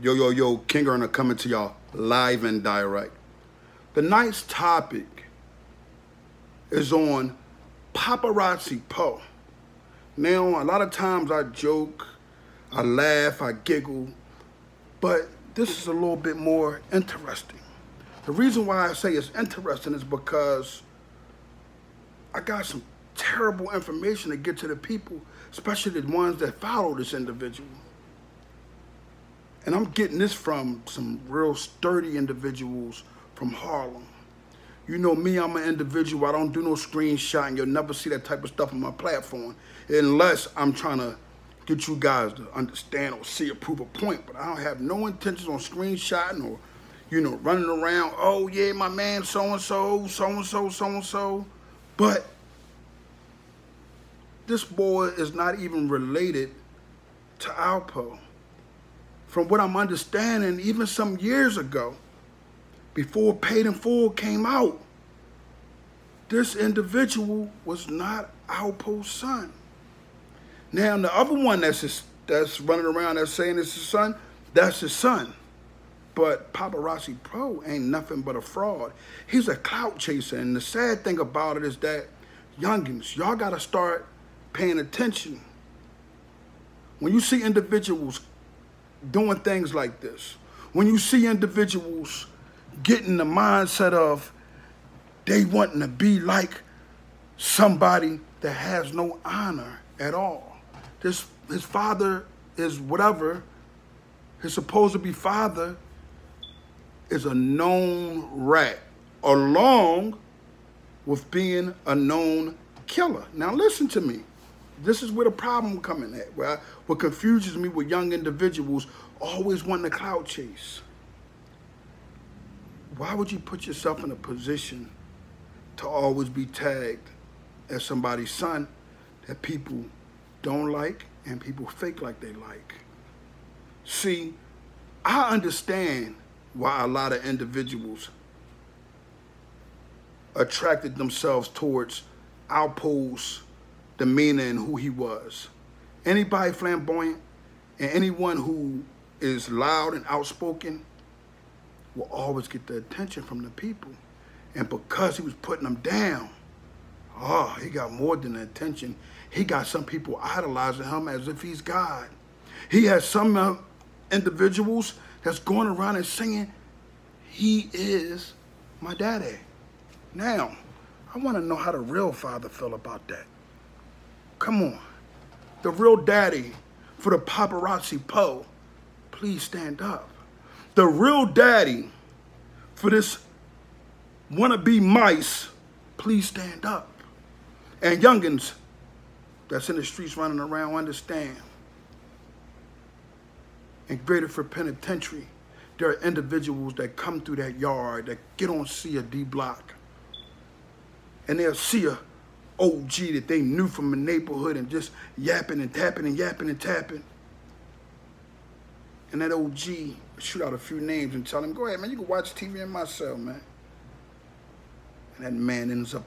Yo, yo, yo, King Earner coming to y'all live and direct. The night's topic is on Popperazzi Poe. Now, a lot of times I joke, I laugh, I giggle, but this is a little bit more interesting. The reason why I say it's interesting is because I got some terrible information to get to the people, especially the ones that follow this individual. And I'm getting this from some real sturdy individuals from Harlem. You know me, I'm an individual. I don't do no screenshot, and you'll never see that type of stuff on my platform unless I'm trying to get you guys to understand or see or prove a point. But I don't have no intentions on screenshotting or, you know, running around, oh yeah, my man so-and-so, so-and-so, so-and-so. But this boy is not even related to Alpo. From what I'm understanding, even some years ago, before Paid in Full came out, this individual was not Alpo's son. Now, the other one that's running around that's saying it's his son, that's his son. But Popperazzi Poe ain't nothing but a fraud. He's a clout chaser, and the sad thing about it is that, youngins, y'all gotta start paying attention. When you see individuals doing things like this, when you see individuals getting the mindset of they wanting to be like somebody that has no honor at all. His father is whatever, his supposed to be father is a known rat, along with being a known killer. Now listen to me. This is where the problem coming at. What confuses me with young individuals always wanting to clout chase. Why would you put yourself in a position to always be tagged as somebody's son that people don't like and people fake like they like? See, I understand why a lot of individuals attracted themselves towards Alpo's demeanor and who he was. Anybody flamboyant and anyone who is loud and outspoken will always get the attention from the people. And because he was putting them down, oh, he got more than the attention. He got some people idolizing him as if he's God. He has some individuals that's going around and singing, he is my daddy. Now, I want to know how the real father feel about that. Come on. The real daddy for the Popperazzi Poe, please stand up. The real daddy for this wannabe mice, please stand up. And youngins that's in the streets running around, understand. In Graterford Penitentiary, there are individuals that come through that yard that get on C or D block. And they'll see a OG that they knew from the neighborhood and just yapping and tapping and yapping and tapping. And that OG shoot out a few names and tell him, go ahead, man, you can watch TV in my cell, man. And that man ends up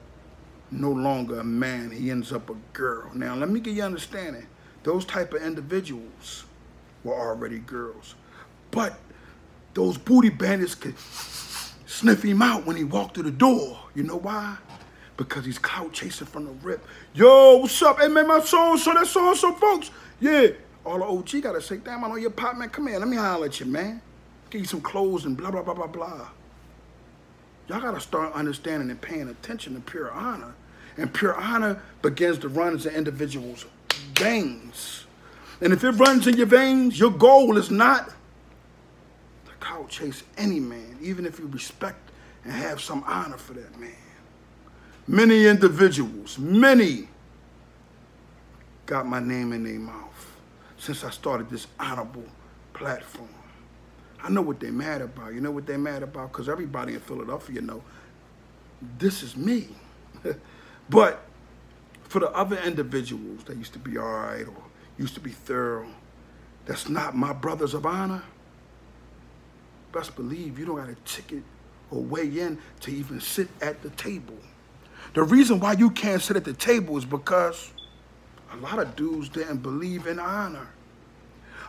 no longer a man, he ends up a girl. Now, let me get you understanding. Those type of individuals were already girls. But those booty bandits could sniff him out when he walked through the door. You know why? Because he's clout chasing from the rip. Yo, what's up? Hey, man, my so-and-so, that so-and-so, folks. Yeah. All the OG got to say, damn, I know your pop, man. Come here. Let me holler at you, man. Get you some clothes and blah, blah, blah, blah, blah. Y'all got to start understanding and paying attention to pure honor. And pure honor begins to run in individuals' veins. And if it runs in your veins, your goal is not to clout chase any man, even if you respect and have some honor for that man. Many individuals, many, got my name in their mouth since I started this honorable platform. I know what they're mad about. You know what they're mad about? Because everybody in Philadelphia know this is me. But for the other individuals that used to be all right or used to be thorough, that's not my brothers of honor, best believe you don't got a ticket or weigh in to even sit at the table. The reason why you can't sit at the table is because a lot of dudes didn't believe in honor.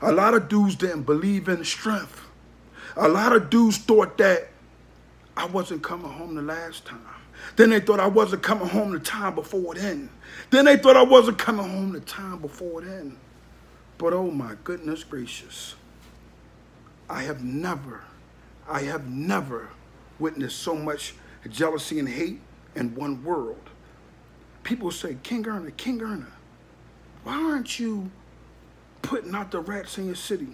A lot of dudes didn't believe in strength. A lot of dudes thought that I wasn't coming home the last time. Then they thought I wasn't coming home the time before then. Then they thought I wasn't coming home the time before then. But oh my goodness gracious, I have never witnessed so much jealousy and hate in one world. People say, King Erna, why aren't you putting out the rats in your city?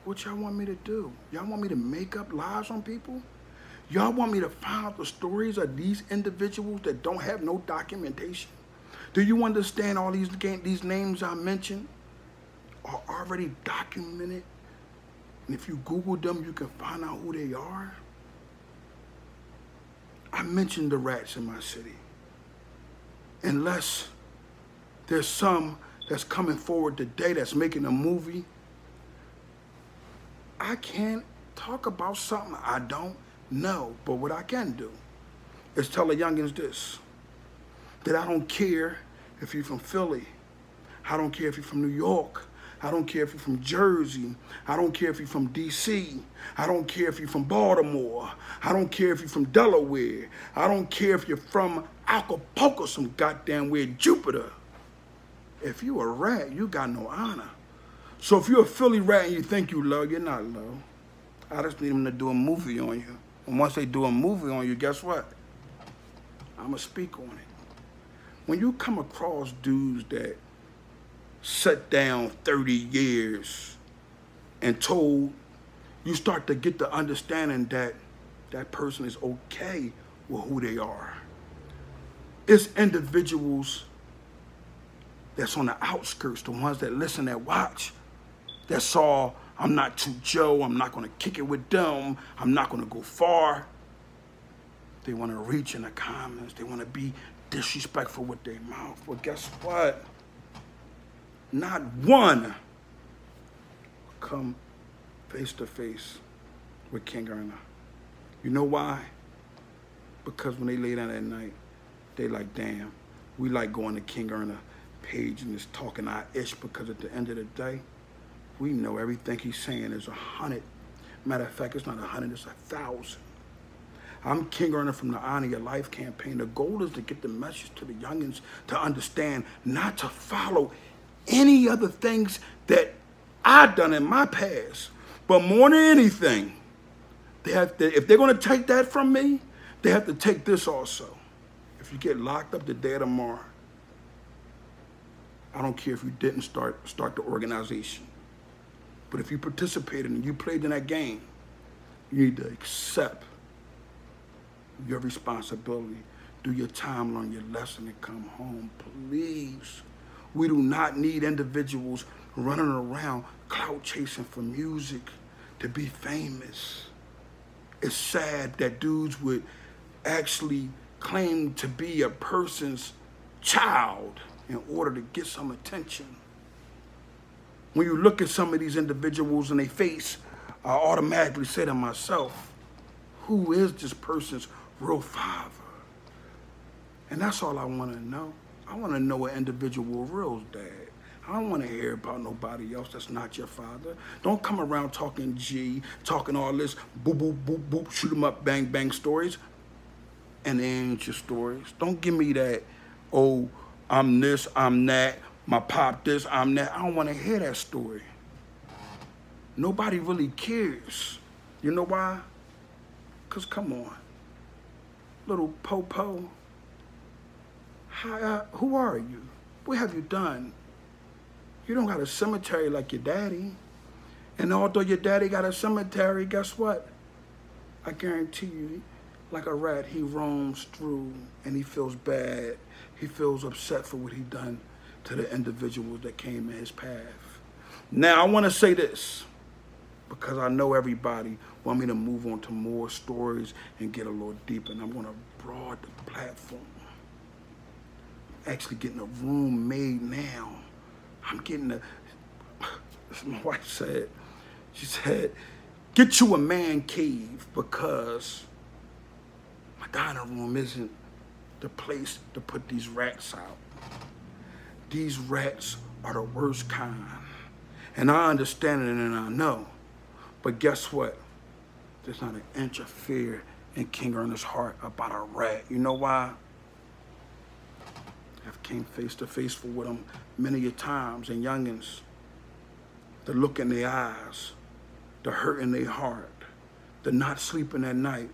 What y'all want me to do? Y'all want me to make up lies on people? Y'all want me to find out the stories of these individuals that don't have no documentation? Do you understand all these names I mentioned are already documented? And if you Google them, you can find out who they are. I mentioned the rats in my city. Unless there's some that's coming forward today that's making a movie, I can't talk about something I don't know. But what I can do is tell the youngins this, that I don't care if you're from Philly. I don't care if you're from New York. I don't care if you're from Jersey. I don't care if you're from D.C. I don't care if you're from Baltimore. I don't care if you're from Delaware. I don't care if you're from Acapulco, some goddamn weird Jupiter. If you a rat, you got no honor. So if you're a Philly rat and you think you low, you're not low. I just need them to do a movie on you. And once they do a movie on you, guess what? I'm going to speak on it. When you come across dudes that sat down 30 years and told, you start to get the understanding that that person is okay with who they are. It's individuals that's on the outskirts, the ones that listen, that watch, that saw, I'm not too Joe, I'm not going to kick it with them, I'm not going to go far. They want to reach in the comments, they want to be disrespectful with their mouth. Well, guess what? Not one come face to face with King Erna. You know why? Because when they lay down at night, they like, damn, we like going to King Erna page and just talking our ish, because at the end of the day, we know everything he's saying is 100. Matter of fact, it's not 100, it's 1,000. I'm King Erna from the Honor Your Life campaign. The goal is to get the message to the youngins to understand not to follow any other things that I've done in my past. But more than anything, they have to, if they're going to take that from me, they have to take this also. If you get locked up today or tomorrow, I don't care if you didn't start the organization. But if you participated and you played in that game, you need to accept your responsibility, do your time, learn your lesson, and come home, please. We do not need individuals running around clout chasing for music to be famous. It's sad that dudes would actually claim to be a person's child in order to get some attention. When you look at some of these individuals in their face, I automatically say to myself, who is this person's real father? And that's all I want to know. I want to know an individual real dad. I don't want to hear about nobody else that's not your father. Don't come around talking G, talking all this boop, boop, boop, boop, shoot 'em up, bang, bang stories. And they ain't your stories. Don't give me that, oh, I'm this, I'm that, my pop this, I'm that. I don't want to hear that story. Nobody really cares. You know why? Because come on. Little Popo, who are you? What have you done? You don't got a cemetery like your daddy. And although your daddy got a cemetery, guess what? I guarantee you, like a rat, he roams through and he feels bad. He feels upset for what he done to the individuals that came in his path. Now, I want to say this, because I know everybody want me to move on to more stories and get a little deeper, and I'm going to broaden the platform. I'm actually getting a room made now. I'm getting as my wife said, she said, get you a man cave, because my dining room isn't the place to put these rats out. These rats are the worst kind. And I understand it and I know. But guess what? There's not an inch of fear in King Ernest's heart about a rat. You know why? I've came face to face with them many a times, and youngins, the look in their eyes, the hurt in their heart, the not sleeping at night,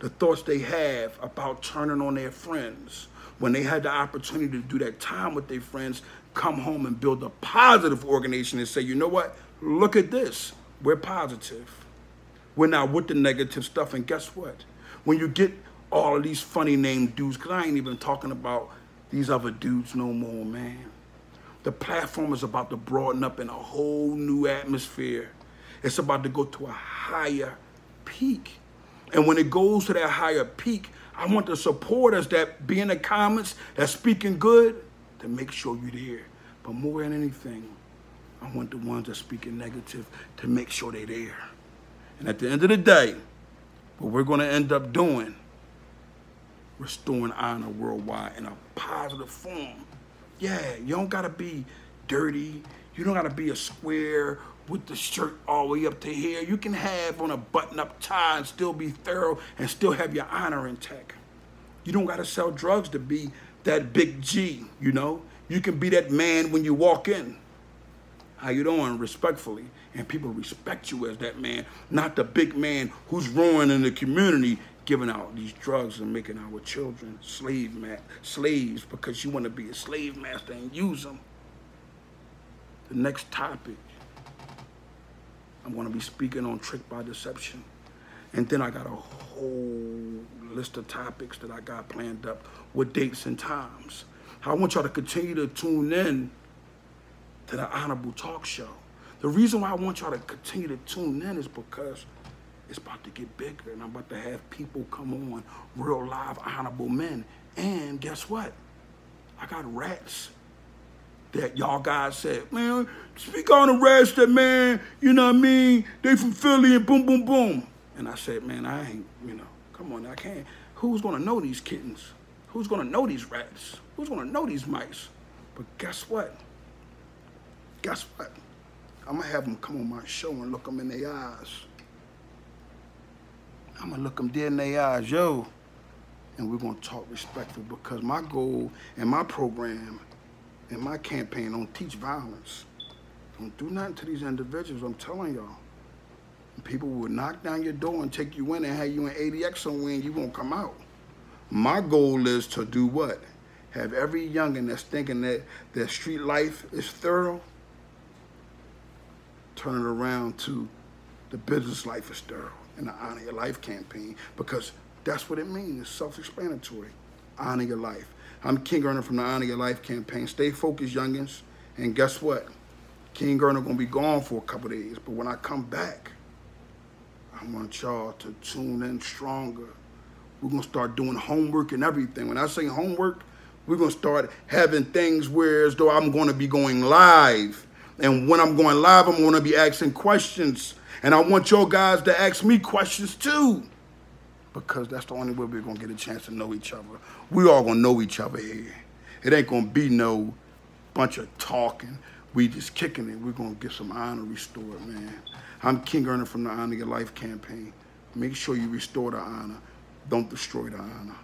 the thoughts they have about turning on their friends when they had the opportunity to do that time with their friends, come home and build a positive organization and say, you know what? Look at this. We're positive. We're not with the negative stuff. And guess what? When you get all of these funny named dudes, because I ain't even talking about these other dudes no more, man. The platform is about to broaden up in a whole new atmosphere. It's about to go to a higher peak. And when it goes to that higher peak, I want the supporters that be in the comments, that's speaking good, to make sure you're there. But more than anything, I want the ones that speaking negative to make sure they're there. And at the end of the day, what we're going to end up doing, restoring honor worldwide in a positive form. Yeah, you don't got to be dirty. You don't got to be a square with the shirt all the way up to here. You can have on a button-up tie and still be thorough and still have your honor intact. You don't got to sell drugs to be that big G, you know? You can be that man when you walk in. How you doing? Respectfully. And people respect you as that man, not the big man who's ruining the community, giving out these drugs and making our children slaves because you want to be a slave master and use them. The next topic, I'm going to be speaking on trick by deception. And then I got a whole list of topics that I got planned up with dates and times. I want y'all to continue to tune in to the Honorable Talk Show. The reason why I want y'all to continue to tune in is because it's about to get bigger, and I'm about to have people come on, real live honorable men. And guess what? I got rats that y'all guys said, man, speak on the rats that, man, you know what I mean? They from Philly and boom, boom, boom. And I said, man, I ain't, you know, come on, I can't. Who's gonna know these kittens? Who's gonna know these rats? Who's gonna know these mice? But guess what? Guess what? I'm gonna have them come on my show and look them in their eyes. I'm gonna look them dead in their eyes, yo. And we're gonna talk respectful, because my goal and my program and my campaign don't teach violence. Don't do nothing to these individuals, I'm telling y'all. People will knock down your door and take you in and have you in ADX somewhere and you won't come out. My goal is to do what? Have every youngin' that's thinking that their street life is thorough, turn it around to the business life is thorough and the Honor Your Life campaign, because that's what it means. It's self-explanatory. Honor your life. I'm King Ernest from the Honor Your Life campaign. Stay focused, youngins. And guess what? King Ernest gonna be gone for a couple of days, but when I come back, I want y'all to tune in stronger. We're gonna start doing homework and everything. When I say homework, we're gonna start having things where as though I'm gonna be going live. And when I'm going live, I'm gonna be asking questions. And I want your guys to ask me questions too, because that's the only way we're gonna get a chance to know each other. We all gonna know each other here. It ain't gonna be no bunch of talking. We just kicking it. We're gonna get some honor restored, man. I'm King Ernest from the Honor Your Life campaign. Make sure you restore the honor. Don't destroy the honor.